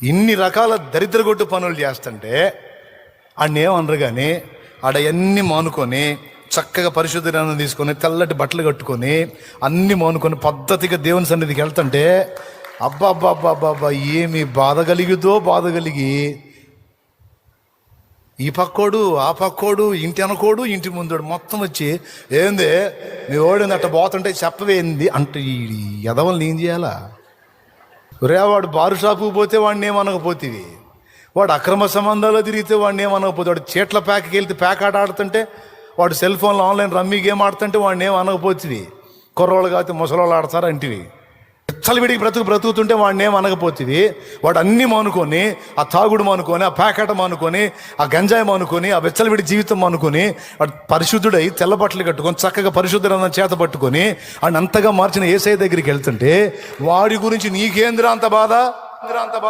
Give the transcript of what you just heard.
ఇన్ని రకాల దరిద్రగొట్టు పనులు చేస్తుంటే ఆడనేమనరు. కానీ ఆడవన్నీ మానుకొని చక్కగా పరిశుద్ధ గ్రంథం తీసుకొని తెల్లటి బట్టలు కట్టుకొని అన్ని మానుకొని పద్ధతిగా దేవుని సన్నిధికి వెళ్తుంటే అబ్బా అబ్బా అబ్బా అబ్బా అబ్బా ఏమి బాధ కలిగి ఈ పక్కోడు ఆ పక్కోడు ఇంటి అనకోడు ఇంటి ముందోడు మొత్తం వచ్చి ఏంది మీ ఓడింది అట్ట పోతుంటే చెప్పవేంది అంటే ఈ ఎదవల్ని ఏం చేయాలా? వాడు బారు షాపుకి పోతే వాడిని ఏమనకపోతేవి, వాడు అక్రమ సంబంధాలు తిరిగితే వాడిని ఏమనకపోతే, వాడు చీట్ల ప్యాక్కి వెళ్తే ప్యాక్ ఆట ఆడుతుంటే, వాడు సెల్ ఫోన్లో ఆన్లైన్ రమ్మీ గేమ్ ఆడుతుంటే వాడిని ఏమనకపోతేవి, కుర్రోళ్ళు కాకపోతే ముసలోళ్ళు ఆడతారు అంటివి, విడికి బ్రతుకుతుంటే వాడిని ఏమనకపోతేవి. వాడు అన్నీ మానుకొని, ఆ తాగుడు మానుకొని, ఆ ప్యాకెట్ మానుకొని, ఆ గంజాయి మానుకొని, ఆ విడి జీవితం మానుకొని, వాడు పరిశుద్ధుడై తెల్ల బట్టలు కట్టుకొని చక్కగా పరిశుద్ధుడన్న చేత పట్టుకొని ఆయన అంతగా మార్చిన యేసయ్య దగ్గరికి వెళ్తుంటే వాడి గురించి నీకేంద్రా అంత బాధ?